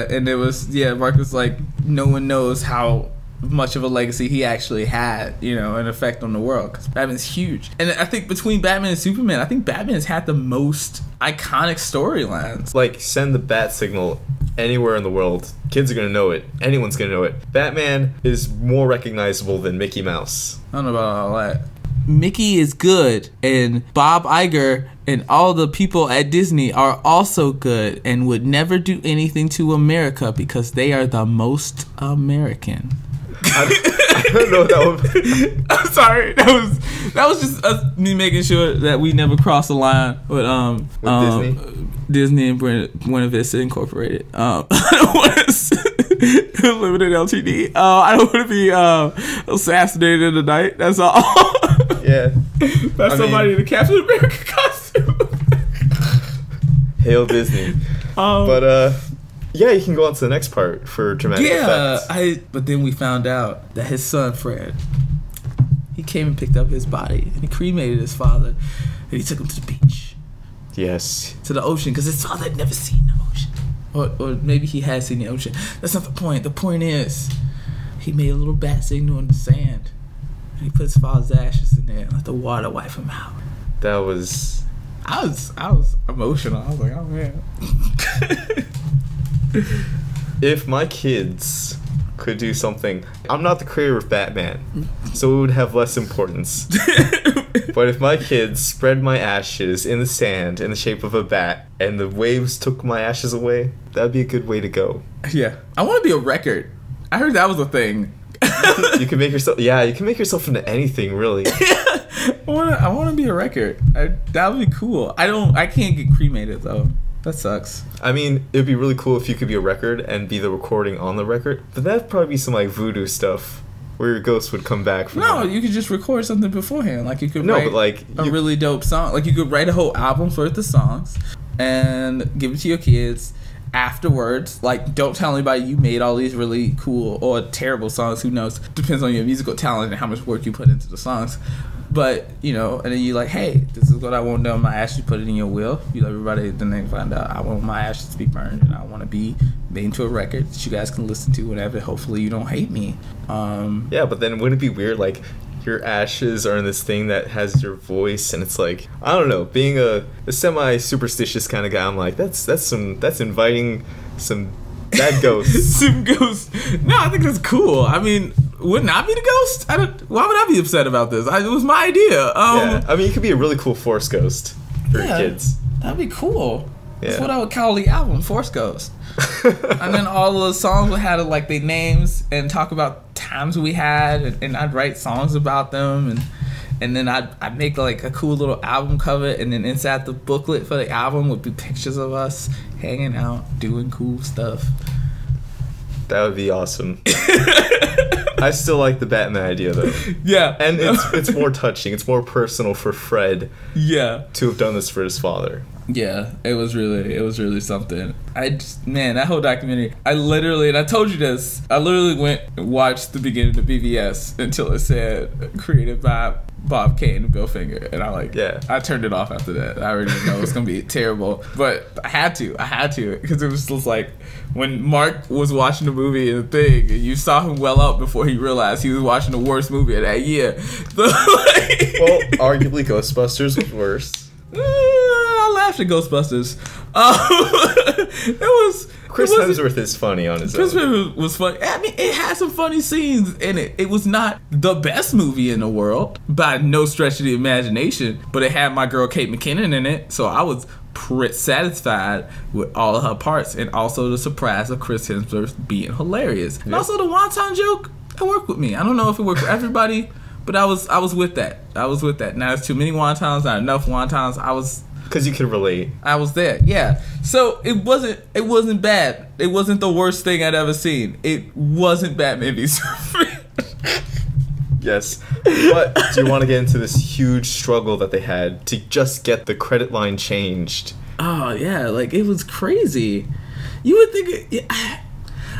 and it was, Mark was like, no one knows how much of a legacy he actually had, an effect on the world, because Batman's huge. And I think between Batman and Superman, I think Batman's had the most iconic storylines. Like, send the bat signal anywhere in the world, kids are gonna know it. Anyone's gonna know it. Batman is more recognizable than Mickey Mouse. I don't know about all that. Mickey is good, and Bob Iger and all the people at Disney are also good and would never do anything to America because they are the most American. I don't know what that would. I'm sorry. That was just me making sure that we never cross the line with Disney and Buena Vista Incorporated. I don't want to limited LTD. I don't want to be assassinated in the night. That's all. Yeah. That's somebody in a Captain America costume. Hail Disney. Yeah, you can go on to the next part for dramatic effects. But then we found out that his son Fred, he came and picked up his body and he cremated his father, and he took him to the beach. Yes. To the ocean, because his father had never seen the ocean, or maybe he had seen the ocean. That's not the point. The point is, he made a little bat signal in the sand, and he put his father's ashes in there and let the water wipe him out. That was. I was emotional. I was like, oh man. If my kids could do something, I'm not the creator of Batman, so it would have less importance. But if my kids spread my ashes in the sand in the shape of a bat and the waves took my ashes away, that'd be a good way to go. Yeah. I want to be a record. I heard that was a thing. You can make yourself, you can make yourself into anything, really. I want to be a record. That would be cool. I can't get cremated though. That sucks. I mean, it'd be really cool if you could be a record and be the recording on the record, but that'd probably be some like voodoo stuff where your ghost would come back from. No, you could just record something beforehand. Like you could write a really dope song. Like you could write a whole album worth of songs and give it to your kids afterwards. Like, don't tell anybody you made all these really cool or terrible songs. Who knows? Depends on your musical talent and how much work you put into the songs. But, you know, and then you're like, hey, this is what I want done. My ashes, put it in your will. You let everybody, then they find out I want my ashes to be burned and I want to be made into a record that you guys can listen to whenever. Hopefully you don't hate me. Yeah, but then wouldn't it be weird, like, your ashes are in this thing that has your voice, and it's like, I don't know, being a semi-superstitious kind of guy, I'm like, that's inviting some bad ghosts. Some ghosts. No, I think that's cool. I mean, wouldn't I be the ghost? Why would I be upset about this? It was my idea. Yeah, I mean, you could be a really cool Force Ghost for your kids. That'd be cool. Yeah. That's what I would call the album, Force Ghost. And then all the songs would have like their names and talk about times we had, and I'd write songs about them, and then I'd make like a cool little album cover, and then inside the booklet for the album would be pictures of us hanging out, doing cool stuff. That would be awesome. I still like the Batman idea though. Yeah. And it's more touching. It's more personal for Fred. Yeah. To have done this for his father. Yeah, it was really something. That whole documentary, and I told you this, I literally went and watched the beginning of BVS until it said created by Bob Kane and Bill Finger, and I turned it off after that. I already know it's gonna be terrible, but I had to because it was just like when Mark was watching the movie and the thing, and you saw him well up before he realized he was watching the worst movie of that year. Well, arguably Ghostbusters was worse. I laughed at Ghostbusters. Chris Hemsworth is funny on his own. Chris Hemsworth was funny. I mean, it had some funny scenes in it. It was not the best movie in the world by no stretch of the imagination, but it had my girl Kate McKinnon in it, so I was satisfied with all of her parts, and also the surprise of Chris Hemsworth being hilarious. And also the wonton joke, it worked with me. I don't know if it worked for everybody, but I was with that. Now there's too many wontons, not enough wontons. Because you could relate. I was there, yeah. So it wasn't bad. It wasn't the worst thing I'd ever seen. It wasn't Batman v Superman. Yes. But do you want to get into this huge struggle that they had to just get the credit line changed? Oh, yeah. Like, it was crazy. You would think...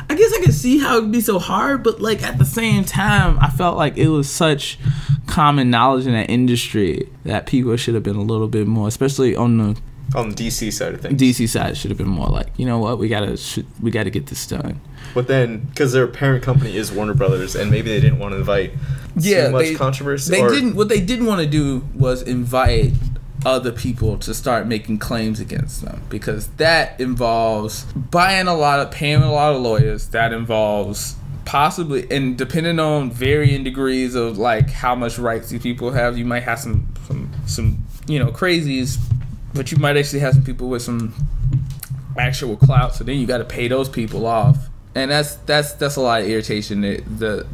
I guess I could see how it would be so hard, but, like, at the same time, I felt like it was such common knowledge in that industry that people should have been a little bit more, especially on the DC side of things. DC side should have been more like, you know what, we gotta get this done. But then, because their parent company is Warner Brothers, and maybe they didn't want to invite too much controversy. What they didn't want to do was invite other people to start making claims against them, because that involves paying a lot of lawyers. That involves possibly, and depending on varying degrees of like how much rights these people have, you might have some crazies, but you might actually have some people with some actual clout. So then you got to pay those people off, and that's a lot of irritation. The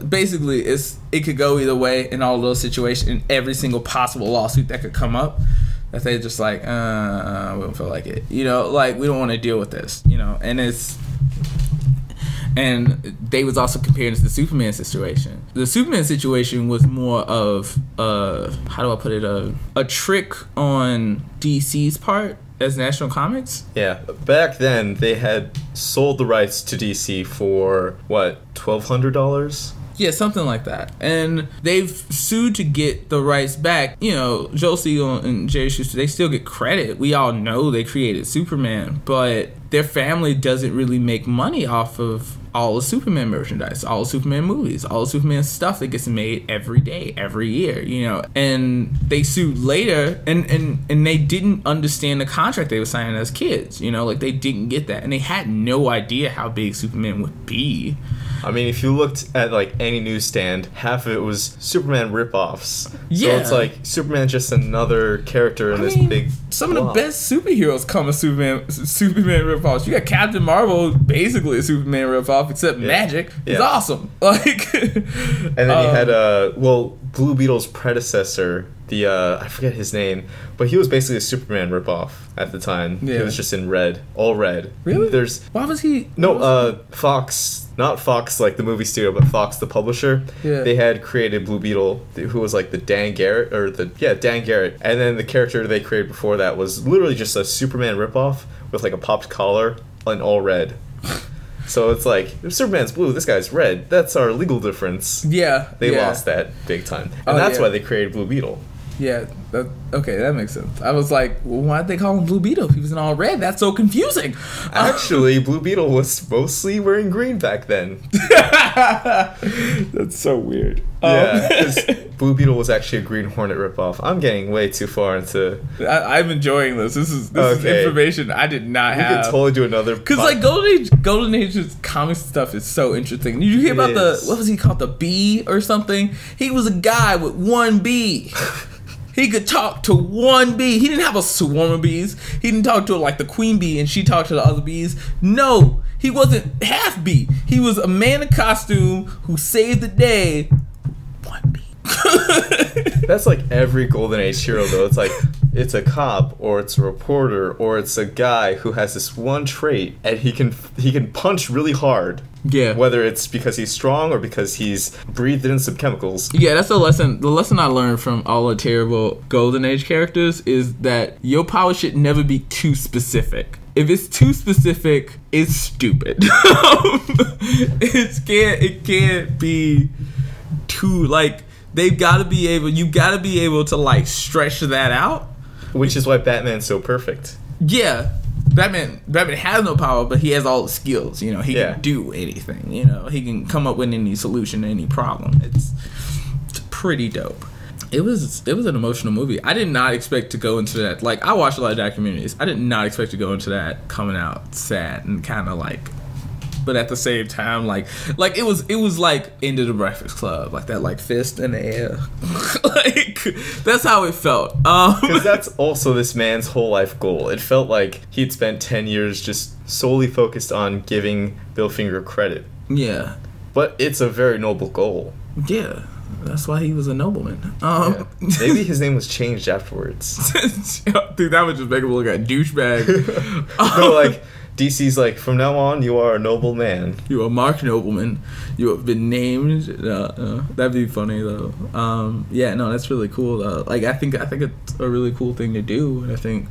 basically it could go either way in all those situations. In every single possible lawsuit that could come up, that they just like, we don't feel like it, like we don't want to deal with this, and they was also comparing it to the Superman situation. The Superman situation was more of how do I put it, a trick on DC's part as National Comics. Yeah, back then they had sold the rights to DC for what, $1,200? Yeah, something like that. And they've sued to get the rights back. Joel Siegel and Jerry Schuster, they still get credit. We all know they created Superman, but their family doesn't really make money off of all the Superman merchandise, all the Superman movies, all the Superman stuff that gets made every day, every year, And they sued later, and they didn't understand the contract they were signing as kids, like they didn't get that. And they had no idea how big Superman would be. I mean, if you looked at like any newsstand, half of it was Superman ripoffs. Yeah. So it's like Superman's just another character in this big some of the best superheroes come as Superman ripoffs. You got Captain Marvel, basically a Superman ripoff, except magic. It's awesome. Like, and then you had Blue Beetle's predecessor, I forget his name, but he was basically a Superman ripoff at the time. Yeah. He was just in red, all red. Really? Why was he? Fox. Not Fox, like the movie studio, but Fox, the publisher. Yeah. They had created Blue Beetle, who was like the Dan Garrett, Dan Garrett. And then the character they created before that was literally just a Superman ripoff with like a popped collar and all red. So it's like, if Superman's blue, this guy's red. That's our legal difference. Yeah. They lost that big time. And that's why they created Blue Beetle. Yeah, okay, that makes sense. I was like, well, why'd they call him Blue Beetle if he was in all red? That's so confusing. Actually, Blue Beetle was mostly wearing green back then. That's so weird. Yeah, because Blue Beetle was actually a Green Hornet ripoff. I'm getting way too far into... I'm enjoying this. This is information I did not have. We could totally do another... Because like Golden Age's comic stuff is so interesting. Did you hear about what was he called? The bee or something? He was a guy with one bee. He could talk to one bee. He didn't have a swarm of bees. He didn't talk to like the queen bee and she talked to the other bees. No, he wasn't half bee. He was a man in costume who saved the day. One bee. That's like every Golden Age hero though. It's like it's a cop or it's a reporter or it's a guy who has this one trait and he can punch really hard. Yeah. Whether it's because he's strong or because he's breathed in some chemicals. Yeah, that's the lesson. The lesson I learned from all the terrible Golden Age characters is that your power should never be too specific. If it's too specific, it's stupid. It can't be too like you gotta be able to like stretch that out. Which is why Batman's so perfect. Yeah. Batman has no power, but he has all the skills. He can do anything. He can come up with any solution to any problem. It's pretty dope. It was an emotional movie. I did not expect to go into that. Like, I watched a lot of documentaries. I did not expect to go into that coming out sad and kind of like. But at the same time, like it was like Into the Breakfast Club, like that, like fist in the air, like that's how it felt. Because that's also this man's whole life goal. It felt like he'd spent 10 years just solely focused on giving Bill Finger credit. Yeah, but it's a very noble goal. Yeah, that's why he was a nobleman. Maybe his name was changed afterwards. Dude, that would just make him look like a douchebag. No, like. DC's like, from now on, you are a noble man. You are Mark Nobleman. You have been named. That'd be funny though. Yeah, no, that's really cool though. Like, I think it's a really cool thing to do, and I think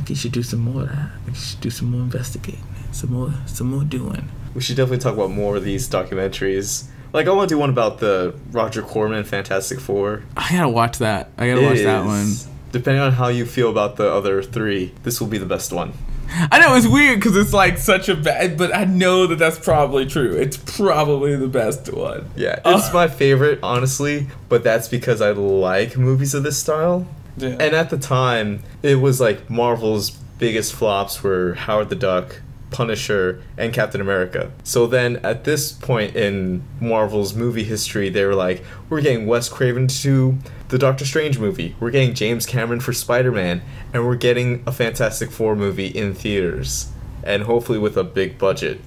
you should do some more of that. You should do some more investigating, some more doing. We should definitely talk about more of these documentaries. Like, I want to do one about the Roger Corman Fantastic Four. I gotta watch that. Watch that one. Depending on how you feel about the other three, this will be the best one. I know, it's weird because it's like such a bad, but I know that that's probably true. It's probably the best one. Yeah, it's my favorite, honestly, but that's because I like movies of this style. Yeah. And at the time, it was like Marvel's biggest flops were Howard the Duck, Punisher, and Captain America. So then at this point in Marvel's movie history, they were like, we're getting Wes Craven to do the Doctor Strange movie, we're getting James Cameron for Spider-Man, and we're getting a Fantastic Four movie in theaters, and hopefully with a big budget.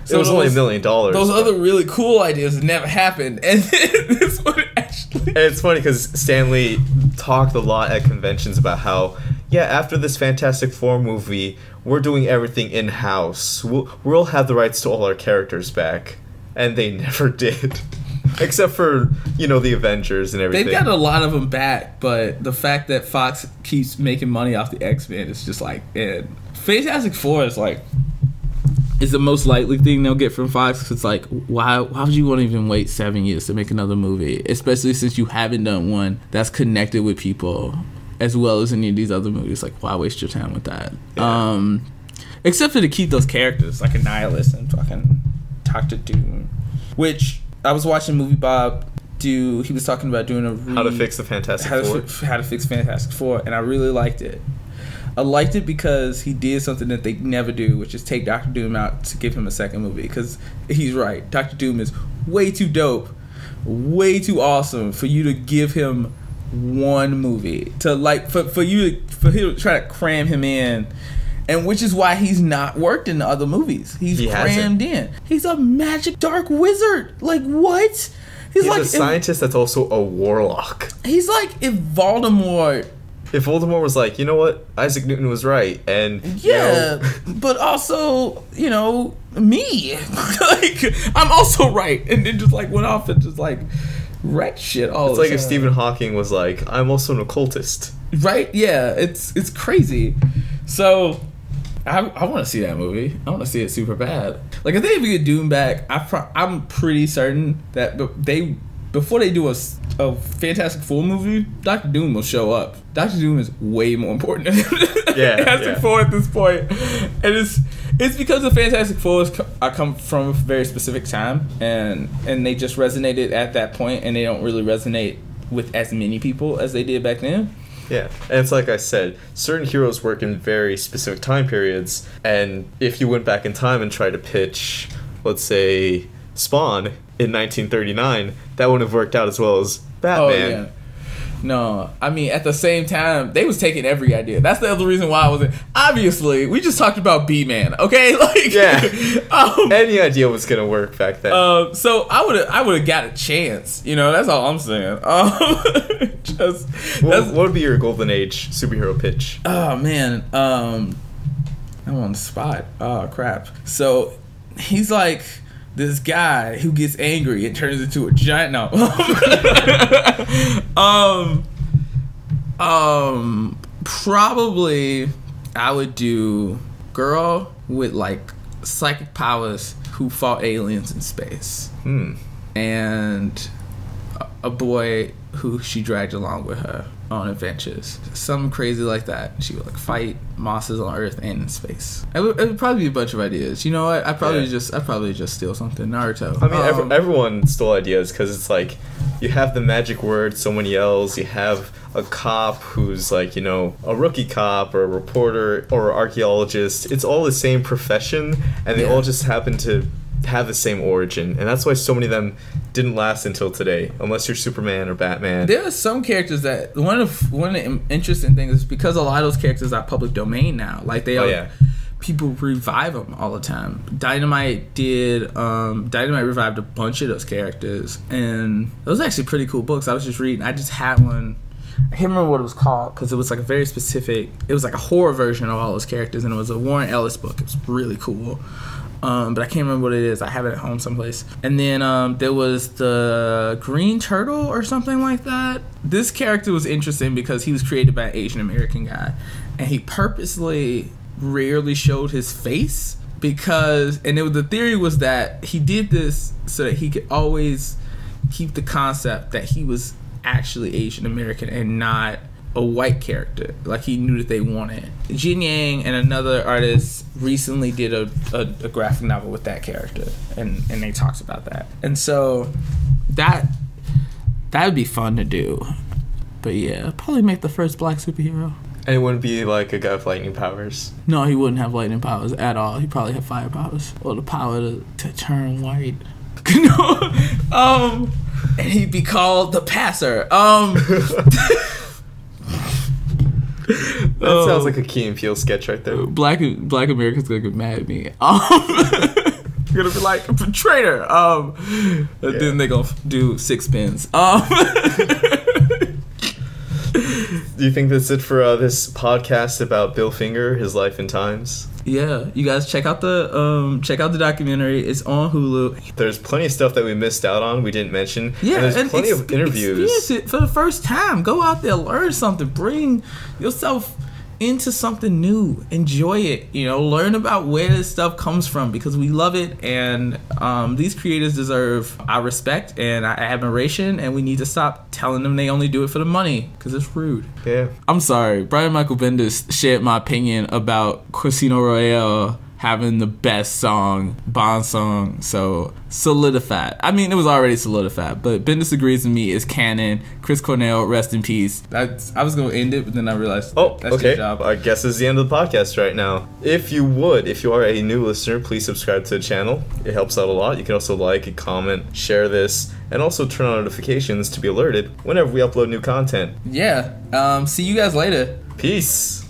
So it was only $1 million. Those other really cool ideas never happened, and this one actually. And it's funny because Stan Lee talked a lot at conventions about how, yeah, after this Fantastic Four movie, we're doing everything in-house. We'll have the rights to all our characters back. And they never did. Except for, the Avengers and everything. They've got a lot of them back, but the fact that Fox keeps making money off the X-Men is just like, man. Fantastic Four is like, is the most likely thing they'll get from Fox. Cause it's like, why would you want to even wait 7 years to make another movie? Especially since you haven't done one that's connected with people as well as any of these other movies. Like, why waste your time with that? Yeah. Except for to keep those characters, like Annihilus and fucking Dr. Doom. Which, I was watching Movie Bob he was talking about doing how to fix the Fantastic Four. How to fix Fantastic Four, and I really liked it. I liked it because he did something that they never do, which is take Dr. Doom out to give him a second movie. Because he's right. Dr. Doom is way too dope, way too awesome for you to give him one movie. For him to try to cram him in. And which is why he's not worked in the other movies. He's crammed in. He's a magic dark wizard. Like, what? He's like a scientist that's also a warlock. He's like if Voldemort... If Voldemort was like, you know what? Isaac Newton was right. And, but also, me. Like, I'm also right. And then just, like, went off and just, like, wrecked shit all the time. It's like if Stephen Hawking was like, I'm also an occultist. Right? Yeah. It's crazy. So... I want to see that movie. I want to see it super bad. Like, if they ever get Doom back, I'm pretty certain that before they do a Fantastic Four movie, Dr. Doom will show up. Dr. Doom is way more important than Fantastic Four at this point. And it's because the Fantastic Four come from a very specific time, and they just resonated at that point, and they don't really resonate with as many people as they did back then. Yeah, and it's like I said, certain heroes work in very specific time periods, and if you went back in time and tried to pitch, let's say, Spawn in 1939, that wouldn't have worked out as well as Batman. Oh, yeah. No, I mean, at the same time, they was taking every idea. That's the other reason why I wasn't... Obviously, we just talked about B-Man, okay? Like, yeah. Any idea was going to work back then. So I would have got a chance. That's all I'm saying. What would be your golden age superhero pitch? Oh, man. I'm on the spot. Oh, crap. So, he's like... this guy who gets angry and turns into a giant... No. Probably I would do girl with, like, psychic powers who fought aliens in space. And a boy who she dragged along with her on adventures. Something crazy like that. She would, like, fight monsters on Earth and in space. It would probably be a bunch of ideas. You know what? I'd probably just steal something. Naruto. I mean, everyone stole ideas because it's like you have the magic word someone yells. You have a cop who's like, a rookie cop or a reporter or an archaeologist. It's all the same profession, and they all just happen to have the same origin, and that's why so many of them didn't last until today, unless you're Superman or Batman. There are some characters that one of the interesting things is because a lot of those characters are public domain now. Like people revive them all the time. Dynamite revived a bunch of those characters, and those are actually pretty cool books. I was just reading. I just had one. I can't remember what it was called because it was like a very specific. It was like a horror version of all those characters, and it was a Warren Ellis book. It was really cool. But I can't remember what it is. I have it at home someplace. And then there was the Green Turtle or something like that. This character was interesting because he was created by an Asian American guy, and he purposely rarely showed his face the theory was that he did this so that he could always keep the concept that he was actually Asian American and not a white character, like he knew that they wanted. Jin Yang and another artist recently did a graphic novel with that character, and they talked about that. And so that would be fun to do. But yeah, probably make the first black superhero. And it wouldn't be like a guy with lightning powers. No, he wouldn't have lightning powers at all. He'd probably have fire powers or the power to turn white. No, and he'd be called the Passer. That sounds like a Key and Peele sketch right there. Black Americans gonna get mad at me. You're gonna be like a traitor. Then they gonna do 6 pins. Do you think that's it for this podcast about Bill Finger, his life and times? Yeah, you guys check out the documentary. It's on Hulu. There's plenty of stuff that we missed out on, we didn't mention. Yeah, and there's plenty of interviews. Experience it for the first time. Go out there, learn something, bring yourself into something new, enjoy it, learn about where this stuff comes from, because we love it, and these creators deserve our respect and our admiration, and we need to stop telling them they only do it for the money, because it's rude. Yeah. I'm sorry, Brian Michael Bendis shared my opinion about Casino Royale having the best song, Bond song, so solidified. I mean, it was already solidified, but Bendis agrees with me. It's canon. Chris Cornell, rest in peace. I was going to end it, but then I realized that's okay. your job. I guess this is the end of the podcast right now. If you are a new listener, please subscribe to the channel. It helps out a lot. You can also like and comment, share this, and also turn on notifications to be alerted whenever we upload new content. Yeah. See you guys later. Peace.